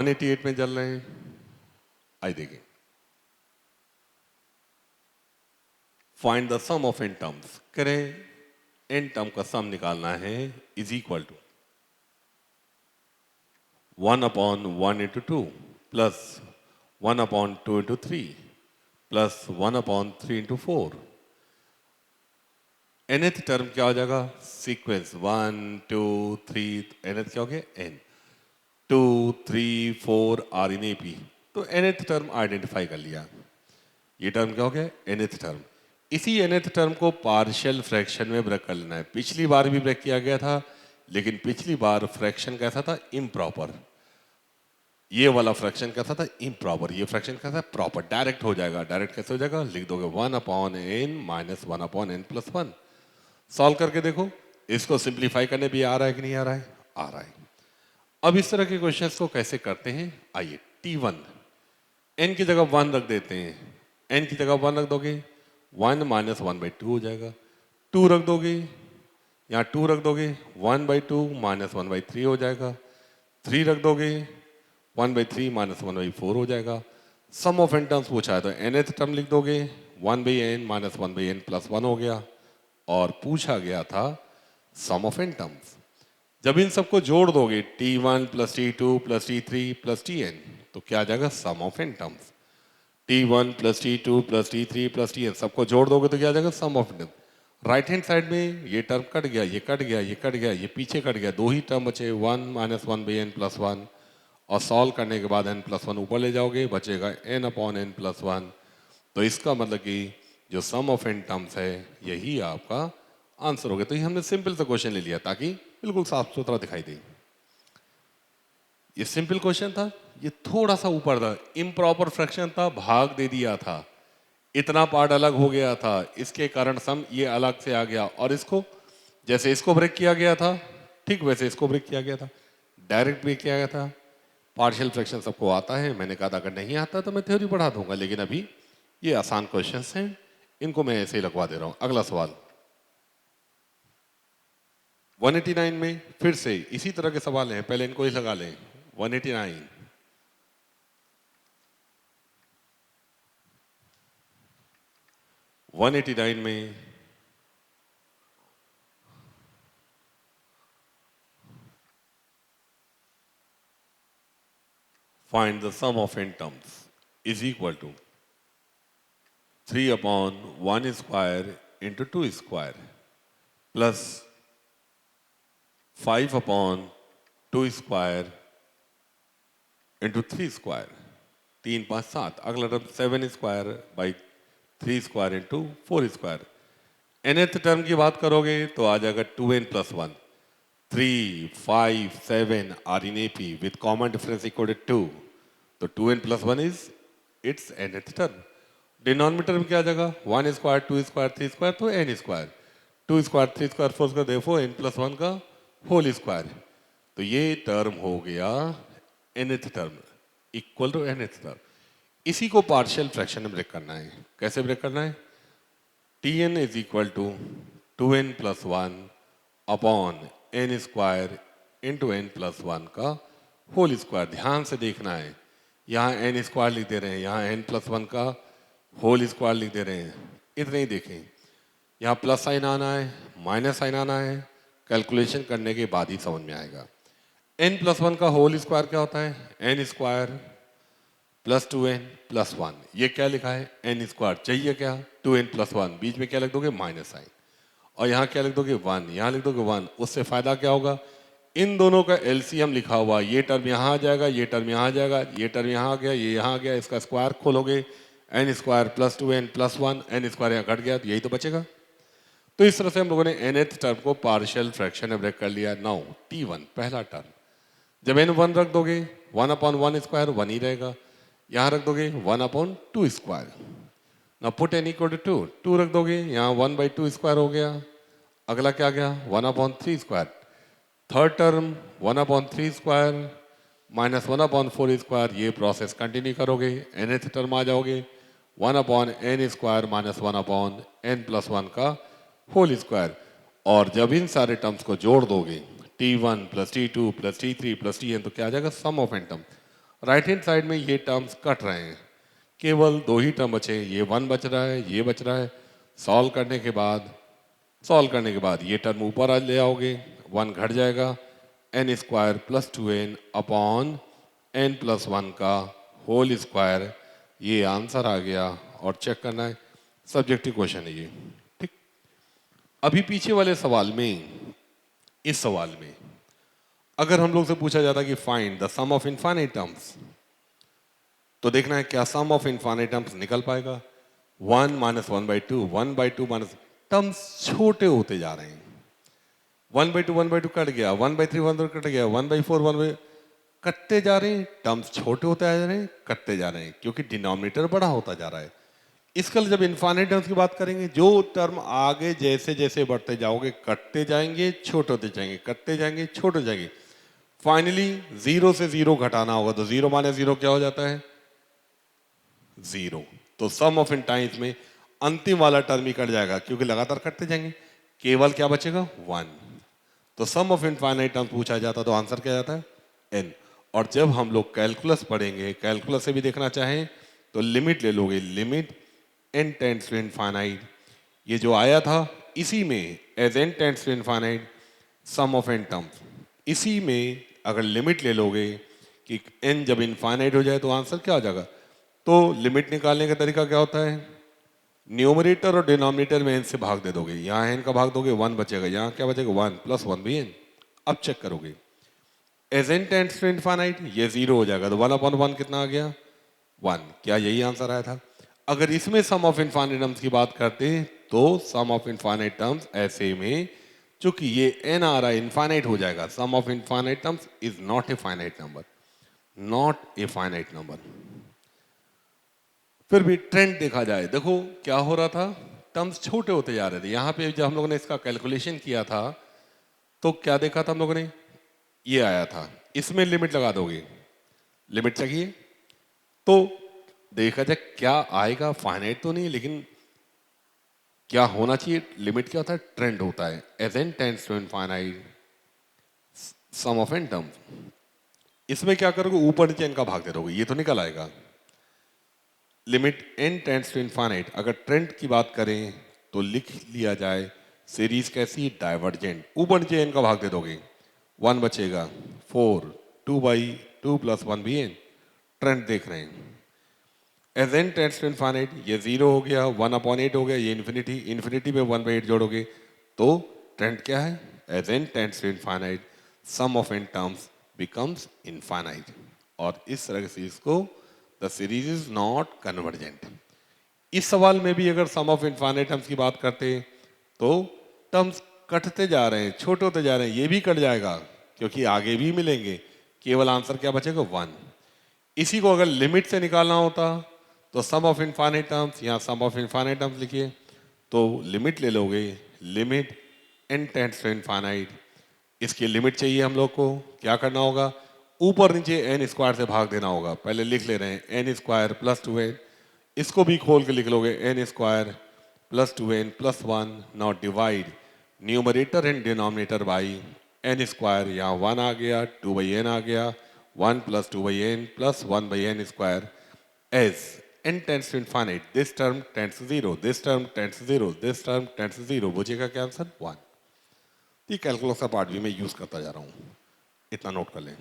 188 में चल रहे हैं। आइए देखें, find the sum of n terms. करें n टर्म का सम निकालना है is equal to 1/1 into 2 plus 1/2 into 3 plus 1/3 into 4। nth term क्या हो जाएगा? सीक्वेंस 1 2 3, nth क्या हो गया? n 2 3 4 are in AP। तो nth टर्म आइडेंटिफाई कर लिया। ये टर्म क्या हो गया? nth term. इसी nth टर्म को पार्शियल फ्रैक्शन में ब्रेक कर लेना है। पिछली बार भी ब्रेक किया गया था, लेकिन पिछली बार फ्रैक्शन कैसा था? इम्प्रॉपर। ये वाला फ्रैक्शन कैसा था? इम्प्रॉपर। ये फ्रैक्शन कैसा है? प्रॉपर। डायरेक्ट हो जाएगा। डायरेक्ट कैसे हो जाएगा? लिख दोगे 1/n minus 1/n plus 1। Solve करके देखो, इसको सिंप्लीफाई करने भी आ रहा है कि नहीं आ रहा है? आ रहा है। अब इस तरह के क्वेश्चंस को कैसे करते हैं, आइए। T1 n की जगह 1 रख देते हैं। n की जगह 1 रख दोगे, 1 माइनस 1/2 हो जाएगा। 2 रख दोगे, यहाँ 2 रख दोगे, 1/2 माइनस 1/3 हो जाएगा। 3 रख दोगे, 1/3 माइनस 1/4 हो जाएगा। सम ऑफ n टर्म्स पूछा है तो nth टर्म लिख दोगे, 1/n माइनस 1/n प्लस 1 हो गया। और पूछा गया था सम ऑफ n टर्म्स। जब इन सबको जोड़ दोगे T1 plus T2 plus T3 plus Tn, तो क्या आ जाएगा? Sum of n terms. T1 plus T2 plus T3 plus Tn, सबको जोड़ दोगे तो क्या आ जाएगा? Sum of n। Right hand side में ये टर्म कट गया, ये कट गया, ये कट गया, ये पीछे कट गया। दो ही टर्म बचे, 1 माइनस 1/n प्लस 1। और सॉल्व करने के बाद n प्लस 1 ऊपर ले जाओगे, बचेगा n/n प्लस 1। तो इसका मतलब कि जो सम ऑफ n टर्म्स है यही आपका आंसर हो गया। तो ये हमने सिंपल सा क्वेश्चन ले लिया ताकि बिल्कुल साफ सुथरा दिखाई दे। ये सिंपल क्वेश्चन था, ये थोड़ा सा ऊपर था, इम्प्रॉपर फ्रैक्शन था, भाग दे दिया था, इतना पार्ट अलग हो गया था, इसके कारण सम ये अलग से आ गया। और इसको जैसे इसको ब्रेक किया गया था, ठीक वैसे इसको ब्रेक किया गया था, डायरेक्ट ब्रेक किया गया था। पार्शियल फ्रैक्शन सबको आता है, मैंने कहा था अगर नहीं आता तो मैं थ्योरी पढ़ा दूंगा, लेकिन अभी ये आसान क्वेश्चंस हैं, इनको मैं ऐसे ही लगवा दे रहा हूं। अगला सवाल 189 में फिर से इसी तरह के सवाल हैं, पहले इनको ही लगा लें। 189 189 में find the sum of n terms is equal to 3/1 square into 2 square plus 5/2 square into 3 square। 3 5 7। अगला term 7 square by 3 square into 4 square. nth term की बात करोगे तो आ जाएगा 2n plus 1। 3 5 7 are in AP with common difference equal to 2। तो 2n plus 1 is its nth term. Denominator में क्या आ जाएगा? 1 स्क्वायर 2 स्क्वायर 3 स्क्वायर, तो n square. 2 square 3 square 4 square, देखो n प्लस 1 का होल स्क्वायर। तो ये टर्म हो गया nth term, equal to nth term. इसी को पार्शियल फ्रैक्शन में ब्रेक करना है। कैसे ब्रेक करना है? Tn is equal to 2n plus 1 upon n square into n plus 1 का होल स्क्वायर। ध्यान से देखना है, यहाँ n स्क्वायर लिख दे रहे हैं, यहाँ n प्लस 1 का होल स्क्वायर लिख दे रहे हैं। इतने ही देखें, यहाँ प्लस साइन आना है, माइनस साइन आना है, कैलकुलेशन करने के बाद ही समझ में आएगा। n प्लस 1 का होल स्क्वायर क्या होता है? n square plus 2n plus 1। ये क्या लिखा है? n square. चाहिए क्या? 2n plus 1। बीच में क्या लिख दोगे? Minus sign. और यहाँ क्या लिख दोगे? 1। यहाँ लिख दोगे 1। उससे फायदा क्या होगा? इन दोनों का LCM लिखा हुआ, ये टर्म यहाँ आ जाएगा, ये टर्म यहाँ आ जाएगा, ये टर्म यहाँ आ गया, ये यहाँ आ गया, इसका स्क्वायर खोलोगे, n square plus 2n plus 1, n square यहाँ घट गया, तो यही तो बचेगा। तो इस तरह से हम लोगों ने nth टर्म को पार्शियल फ्रैक्शन में ब्रेक कर लिया। नाउ T1 पहला टर्म, जब n 1 रख दोगे 1/1 स्क्वायर 1 ही रहेगा, यहाँ रख दोगे 1/2 स्क्वायर। ना पुट n इक्वल टू 2 रख दोगे, यहाँ 1/2 स्क्वायर हो गया। अगला क्या गया? 1/3 square. Third term 1/3 square minus 1/4 square. ये प्रोसेस कंटिन्यू करोगे, nth टर्म आ जाओगे 1/n square minus 1/n plus 1 का होल स्क्वायर। और जब इन सारे टर्म्स को जोड़ दोगे T1 plus T2 plus T3 plus Tn, तो क्या आ जाएगा? Sum of n term. Right hand side में ये टर्म्स कट रहे हैं, केवल दो ही टर्म बचे, ये 1 बच रहा है, ये बच रहा है। सॉल्व करने के बाद ये टर्म ऊपर ले आओगे, 1 घट जाएगा, n square plus 2n upon n plus 1 का होल स्क्वायर। ये आंसर आ गया और चेक करना है, सब्जेक्टिव क्वेश्चन है ये, ठीक। अभी पीछे वाले सवाल में, इस सवाल में अगर हम लोग से पूछा जाता कि find the sum of infinite terms, तो देखना है क्या सम ऑफ इनफाइनाइट टर्म्स निकल पाएगा। 1 माइनस 1/2, 1/2 माइनस, टर्म्स छोटे होते जा रहे हैं। 1/2 कट गया, 1/3 1 कट गया, 1/4 1 कटते जा रहे हैं, टर्म्स छोटे होते जा रहे हैं, कटते जा रहे हैं, क्योंकि डिनोमिनेटर बड़ा होता जा रहा है। इसका जब इनफाइनाइट टर्म्स की बात करेंगे, जो टर्म आगे जैसे जैसे बढ़ते जाओगे कटते जाएंगे, छोटे होते जाएंगे, कटते जाएंगे, छोटे हो जाएंगे, फाइनली 0 से 0 घटाना होगा, तो 0 माइनस 0 क्या हो जाता है? 0। तो सम ऑफ इन टाइम्स में अंतिम वाला टर्म ही कट जाएगा, क्योंकि लगातार कटते जाएंगे, केवल क्या बचेगा? 1। तो सम ऑफ इनफाइनाइट टर्म्स पूछा जाता तो आंसर क्या जाता है? n। और जब हम लोग कैलकुलस पढ़ेंगे, कैलकुलस से भी देखना चाहें तो लिमिट ले लोगे, limit n tends to infinite, ये जो आया था इसी में as n tends to infinite sum of n terms, इसी में अगर लिमिट ले लोगे कि n जब इनफाइनाइट हो जाए तो आंसर क्या हो जाएगा। तो लिमिट निकालने का तरीका क्या होता है? न्यूमरेटर और डिनोमिनेटर में n से भाग दे दोगे, यहाँ n का भाग दोगे 1 बचेगा, यहाँ क्या बचेगा? 1 प्लस 1 भी n। अब चेक करोगे, as n tends to infinite ये 0 हो जाएगा, तो 1/1 कितना आ गया? 1। क्या यही आंसर आया था? अगर इसमें सम ऑफ इनफाइनाइट टर्म्स की बात करते तो सम ऑफ इनफाइनाइट टर्म्स ऐसे में, चूंकि ये n आ रहा है, इनफाइनाइट हो जाएगा। Sum of infinite terms is not a finite number, not a finite number. फिर भी ट्रेंड देखा जाए, देखो क्या हो रहा था, टर्म्स छोटे होते जा रहे थे। यहाँ पे जब हम लोगों ने इसका कैलकुलेशन किया था तो क्या देखा था हम लोगों ने? ये आया था, इसमें लिमिट लगा दोगे, लिमिट चाहिए तो देखा जाए क्या आएगा। फाइनाइट तो नहीं, लेकिन क्या होना चाहिए? लिमिट क्या होता है? ट्रेंड होता है। As N tends to infinite sum of N term, इसमें क्या करोगे? ऊपर नीचे इनका भाग दे दोगे, ये तो निकल आएगा। Limit n tends to infinite, अगर ट्रेंड की बात करें तो लिख लिया जाए सीरीज कैसी? डाइवर्जेंट। ऊपर नीचे n का भाग दे दोगे, 1 बचेगा, 4, 2/2 प्लस 1 भी n। ट्रेंड देख रहे हैं, as N tends to infinite ये 0 हो गया, 1/8 हो गया, ये इन्फिनिटी, इन्फिनिटी में 1/8 जोड़ोगे तो ट्रेंड क्या है? As N tends to infinite sum of n terms becomes infinite. और इस तरह से इसको the series is not convergent. इस सवाल में भी अगर सम ऑफ इनफाइनाइट टर्म्स की बात करते तो टर्म्स कटते जा रहे हैं, छोटे होते जा रहे हैं, ये भी कट जाएगा क्योंकि आगे भी मिलेंगे, केवल आंसर क्या बचेगा? 1। इसी को अगर लिमिट से निकालना होता तो सम ऑफ इनफाइनाइट टर्म्स, यहाँ सम ऑफ इनफाइनाइट टर्म्स लिखिए, तो लिमिट ले लोगे, limit n tends to infinite, इसकी लिमिट चाहिए हम लोग को, क्या करना होगा? ऊपर नीचे n स्क्वायर से भाग देना होगा। पहले लिख ले रहे हैं n स्क्वायर प्लस 2n, इसको भी खोल के लिख लोगे n square plus 2n plus 1। Not divide numerator and denominator by n square, यहाँ 1 आ गया, 2/n आ गया, 1 plus 2/n plus 1/n square. As n tends to infinite this term tends to 0, this term tends to 0, this term tends to 0, बचेगा क्या answer? 1। ये calculus का part भी मैं यूज करता जा रहा हूँ, इतना नोट कर लें।